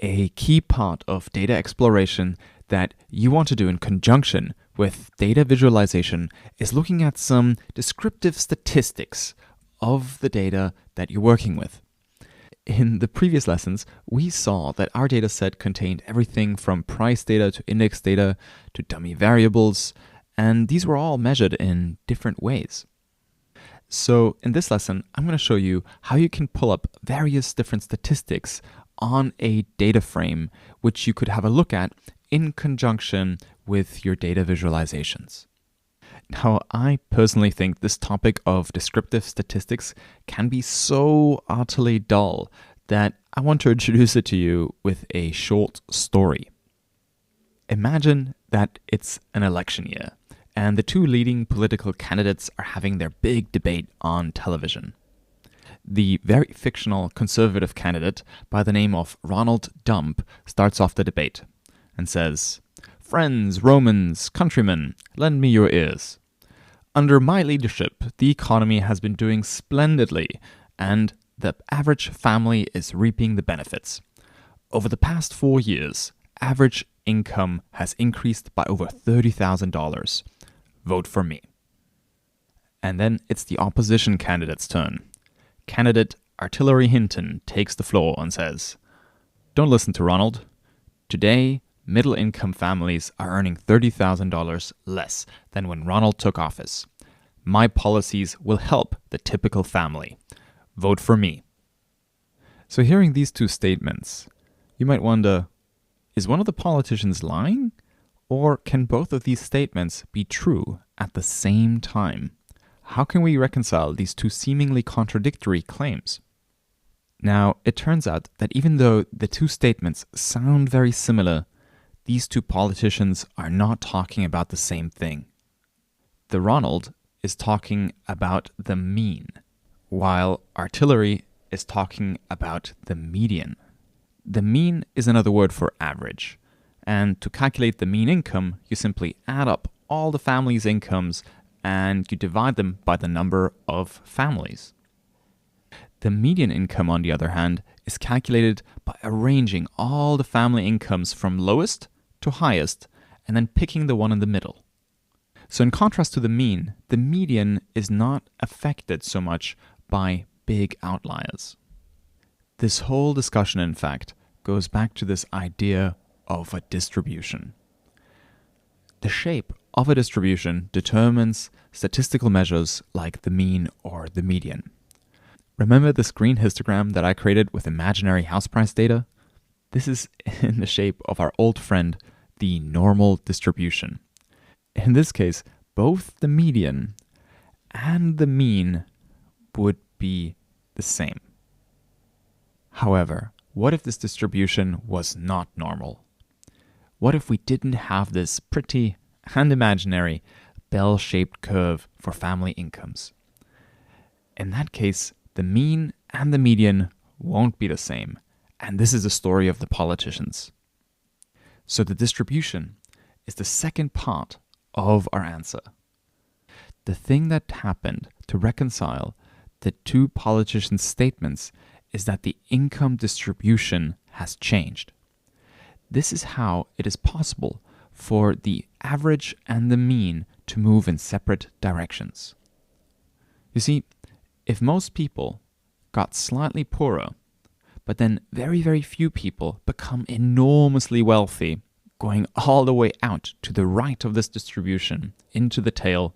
A key part of data exploration that you want to do in conjunction with data visualization is looking at some descriptive statistics of the data that you're working with. In the previous lessons, we saw that our data set contained everything from price data to index data to dummy variables, and these were all measured in different ways. So in this lesson, I'm going to show you how you can pull up various different statistics on a data frame, which you could have a look at in conjunction with your data visualizations. Now, I personally think this topic of descriptive statistics can be so utterly dull that I want to introduce it to you with a short story. Imagine that it's an election year, and the two leading political candidates are having their big debate on television. The very fictional conservative candidate by the name of Ronald Dump starts off the debate and says, "Friends, Romans, countrymen, lend me your ears. Under my leadership, the economy has been doing splendidly, and the average family is reaping the benefits. Over the past 4 years, average income has increased by over $30,000. Vote for me." And then it's the opposition candidate's turn. Candidate Artillery Hinton takes the floor and says, "Don't listen to Ronald. Today, middle-income families are earning $30,000 less than when Ronald took office. My policies will help the typical family. Vote for me." So hearing these two statements, you might wonder, is one of the politicians lying? Or can both of these statements be true at the same time? How can we reconcile these two seemingly contradictory claims? Now, it turns out that even though the two statements sound very similar, these two politicians are not talking about the same thing. The Ronald is talking about the mean, while Artillery is talking about the median. The mean is another word for average, and to calculate the mean income, you simply add up all the families' incomes and you divide them by the number of families. The median income, on the other hand, is calculated by arranging all the family incomes from lowest to highest and then picking the one in the middle. So in contrast to the mean, the median is not affected so much by big outliers. This whole discussion, in fact, goes back to this idea of a distribution. The shape of a distribution determines statistical measures like the mean or the median. Remember this green histogram that I created with imaginary house price data? This is in the shape of our old friend, the normal distribution. In this case, both the median and the mean would be the same. However, what if this distribution was not normal? What if we didn't have this pretty and imaginary bell-shaped curve for family incomes? In that case, the mean and the median won't be the same, and this is the story of the politicians. So the distribution is the second part of our answer. The thing that happened to reconcile the two politicians' statements is that the income distribution has changed. This is how it is possible for the average and the mean to move in separate directions. You see, if most people got slightly poorer, but then very, very few people become enormously wealthy, going all the way out to the right of this distribution into the tail,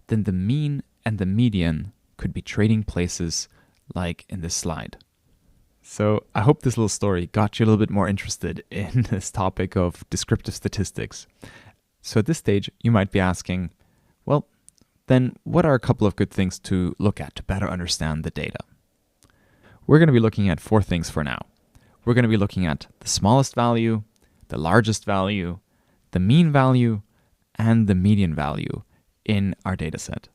then the mean and the median could be trading places like in this slide. So I hope this little story got you a little bit more interested in this topic of descriptive statistics. So at this stage, you might be asking, well, then what are a couple of good things to look at to better understand the data? We're going to be looking at 4 things for now. We're going to be looking at the smallest value, the largest value, the mean value, and the median value in our dataset.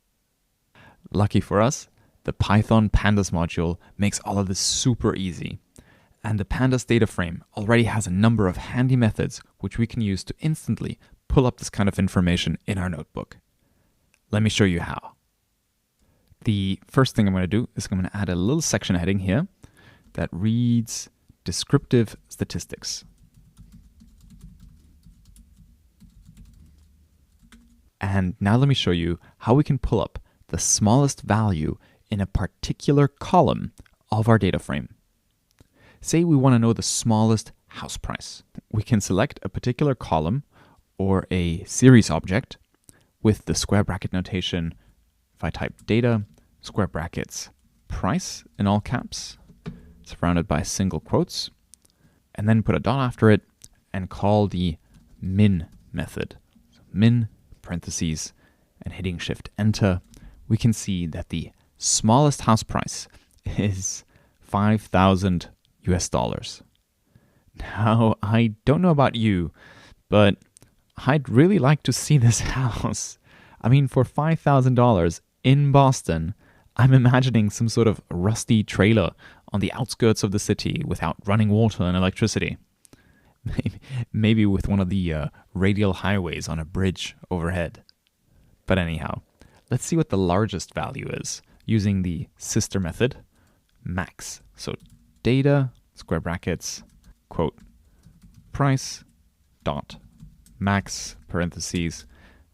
Lucky for us, the Python Pandas module makes all of this super easy. And the Pandas data frame already has a number of handy methods which we can use to instantly pull up this kind of information in our notebook. Let me show you how. The first thing I'm going to do is I'm going to add a little section heading here that reads descriptive statistics. And now let me show you how we can pull up the smallest value in a particular column of our data frame. Say we want to know the smallest house price. We can select a particular column or a series object with the square bracket notation. If I type data, square brackets, price in all caps, surrounded by single quotes, and then put a dot after it and call the min method. So min, parentheses, and hitting Shift Enter, we can see that the smallest house price is $5,000 US. Now, I don't know about you, but I'd really like to see this house. I mean, for $5,000 in Boston, I'm imagining some sort of rusty trailer on the outskirts of the city without running water and electricity. Maybe with one of the radial highways on a bridge overhead. But anyhow, let's see what the largest value is using the sister method, max. So data, square brackets, quote, price, dot, max, parentheses,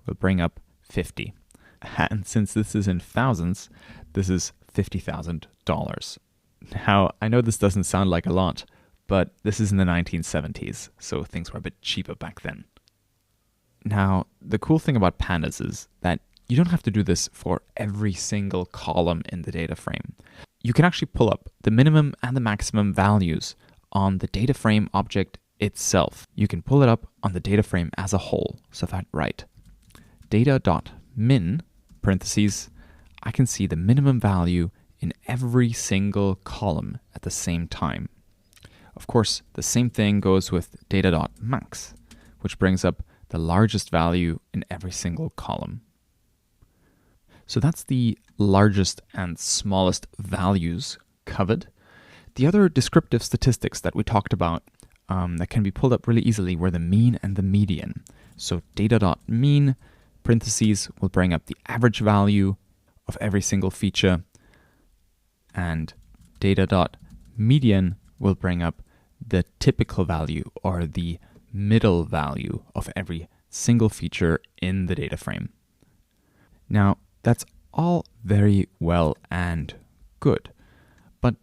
will bring up 50. And since this is in thousands, this is $50,000. Now, I know this doesn't sound like a lot, but this is in the 1970s, so things were a bit cheaper back then. Now, the cool thing about pandas is that you don't have to do this for every single column in the data frame. You can actually pull up the minimum and the maximum values on the data frame object itself. You can pull it up on the data frame as a whole. So if I write data.min, parentheses, I can see the minimum value in every single column at the same time. Of course, the same thing goes with data.max, which brings up the largest value in every single column. So that's the largest and smallest values covered. The other descriptive statistics that we talked about that can be pulled up really easily were the mean and the median. So data.mean, parentheses, will bring up the average value of every single feature, and data.median will bring up the typical value or the middle value of every single feature in the data frame. Now, that's all very well and good. But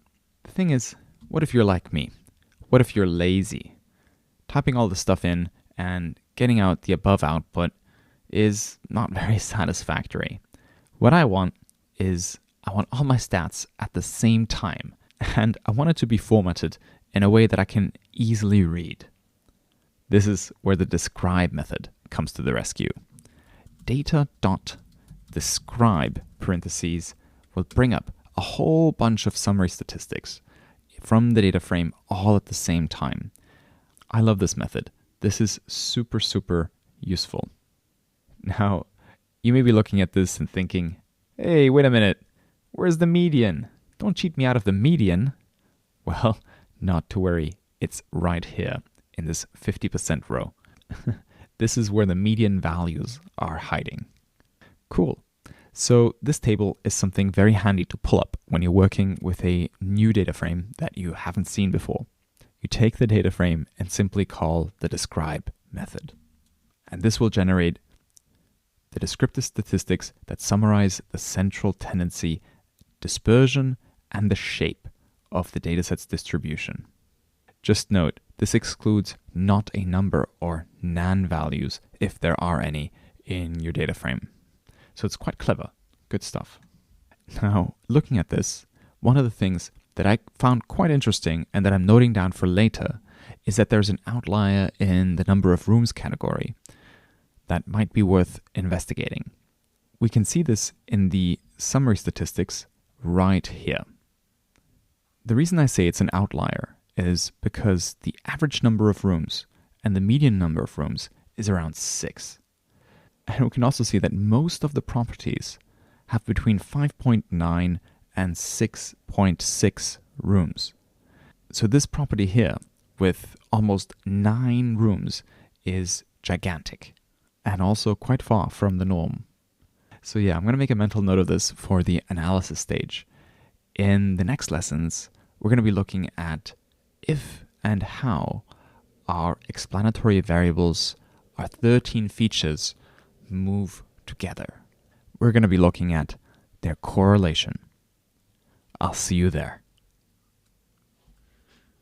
the thing is, what if you're like me? What if you're lazy? Typing all the stuff in and getting out the above output is not very satisfactory. What I want is I want all my stats at the same time, and I want it to be formatted in a way that I can easily read. This is where the describe method comes to the rescue. Data.describe, parentheses, will bring up a whole bunch of summary statistics from the data frame all at the same time. I love this method. This is super, super useful. Now, you may be looking at this and thinking, hey, wait a minute, where's the median? Don't cheat me out of the median. Well, not to worry, it's right here in this 50% row. This is where the median values are hiding. Cool. So this table is something very handy to pull up when you're working with a new data frame that you haven't seen before. You take the data frame and simply call the describe method. And this will generate the descriptive statistics that summarize the central tendency, dispersion, and the shape of the dataset's distribution. Just note, this excludes not a number or nan values, if there are any, in your data frame. So it's quite clever. Good stuff. Now, looking at this, one of the things that I found quite interesting and that I'm noting down for later is that there's an outlier in the number of rooms category that might be worth investigating. We can see this in the summary statistics right here. The reason I say it's an outlier is because the average number of rooms and the median number of rooms is around 6. And we can also see that most of the properties have between 5.9 and 6.6 rooms. So this property here with almost 9 rooms is gigantic and also quite far from the norm. So yeah, I'm going to make a mental note of this for the analysis stage. In the next lessons, we're going to be looking at if and how our explanatory variables, our 13 features, move together. We're going to be looking at their correlation. I'll see you there.